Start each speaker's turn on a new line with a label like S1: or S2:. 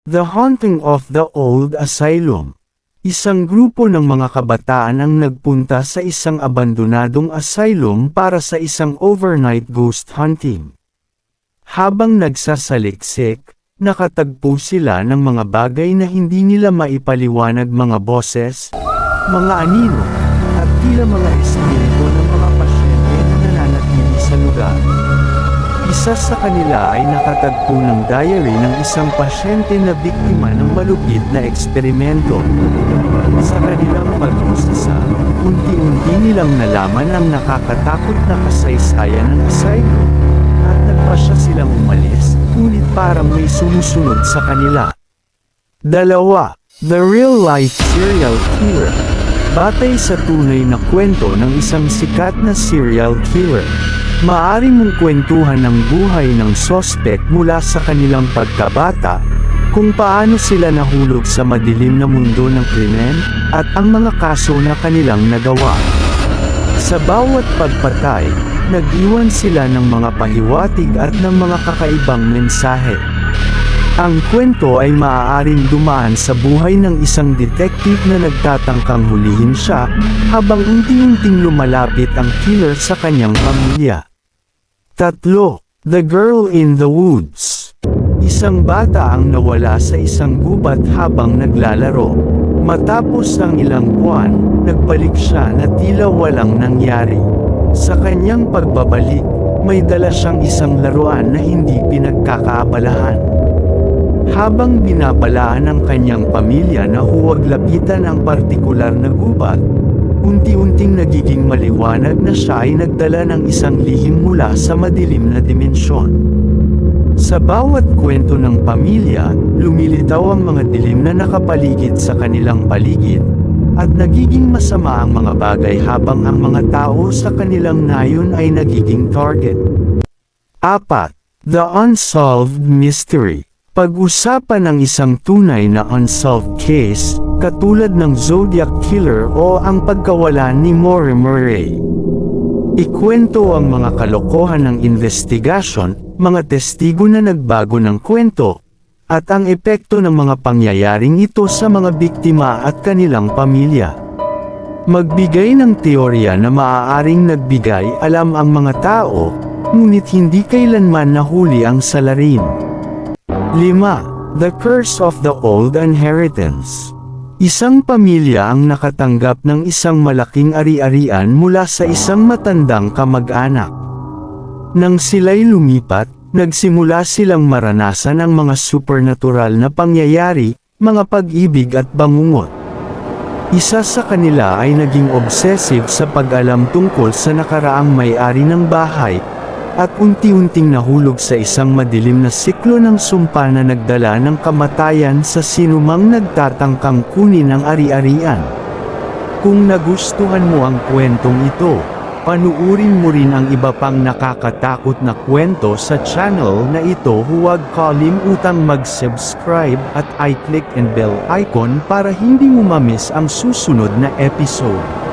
S1: The Haunting of the Old Asylum. Isang grupo ng mga kabataan ang nagpunta sa isang abandonadong asylum para sa isang overnight ghost hunting. Habang nagsasaliksik, nakatagpo sila ng mga bagay na hindi nila maipaliwanag, mga boses, mga anino, at tila mga espiritu ng mga pasyente na nananatili sa lugar. Isa sa kanila ay nakatagpo ng diary ng isang pasyente na biktima ng malupit na eksperimento. Sa kanilang pag-usisa, unti-unti nilang nalaman ang nakakatakot na kasaysayan ng asylum, at nagpasya silang umalis, ngunit parang may sumusunod sa kanila. 2. The Real-Life Serial Killer. Batay sa tunay na kwento ng isang sikat na serial killer, maaari mong kwentuhan ng buhay ng sospek mula sa kanilang pagkabata, kung paano sila nahulog sa madilim na mundo ng krimen, at ang mga kaso na kanilang nagawa. Sa bawat pagpatay, nag-iwan sila ng mga pahiwatig at ng mga kakaibang mensahe. Ang kwento ay maaaring dumaan sa buhay ng isang detective na nagtatangkang hulihin siya, habang unti-unting lumalapit ang killer sa kanyang pamilya. 3. The Girl in the Woods. Isang bata ang nawala sa isang gubat habang naglalaro. Matapos ang ilang buwan, nagbalik siya na tila walang nangyari. Sa kanyang pagbabalik, may dala siyang isang laruan na hindi pinagkakaabalahan. Habang binabalaan ng kanyang pamilya na huwag lapitan ang partikular na gubat, unti-unting nagiging maliwanag na siya ay nagdala ng isang lihim mula sa madilim na dimensyon. Sa bawat kwento ng pamilya, lumilitaw ang mga dilim na nakapaligid sa kanilang paligid, at nagiging masama ang mga bagay habang ang mga tao sa kanilang nayon ay nagiging target. 4. The Unsolved Mystery. Pag-usapan ng isang tunay na unsolved case, katulad ng Zodiac Killer o ang pagkawala ni Mortimer Ray. Ikwento ang mga kalokohan ng investigasyon, mga testigo na nagbago ng kwento, at ang epekto ng mga pangyayaring ito sa mga biktima at kanilang pamilya. Magbigay ng teorya na maaaring nagbigay alam ang mga tao, ngunit hindi kailanman nahuli ang salarin. 5. The Curse of the Old Inheritance. Isang pamilya ang nakatanggap ng isang malaking ari-arian mula sa isang matandang kamag-anak. Nang sila'y lumipat, nagsimula silang maranasan ang mga supernatural na pangyayari, mga pag-ibig at bangungot. Isa sa kanila ay naging obsessive sa pag-alam tungkol sa nakaraang may-ari ng bahay, at unti-unting nahulog sa isang madilim na siklo ng sumpa na nagdala ng kamatayan sa sinumang nagtatangkang kunin ang ari-arian. Kung nagustuhan mo ang kwentong ito, panuurin mo rin ang iba pang nakakatakot na kwento sa channel na ito. Huwag kalimutang mag-subscribe at i-click and bell icon para hindi mo ma-miss ang susunod na episode.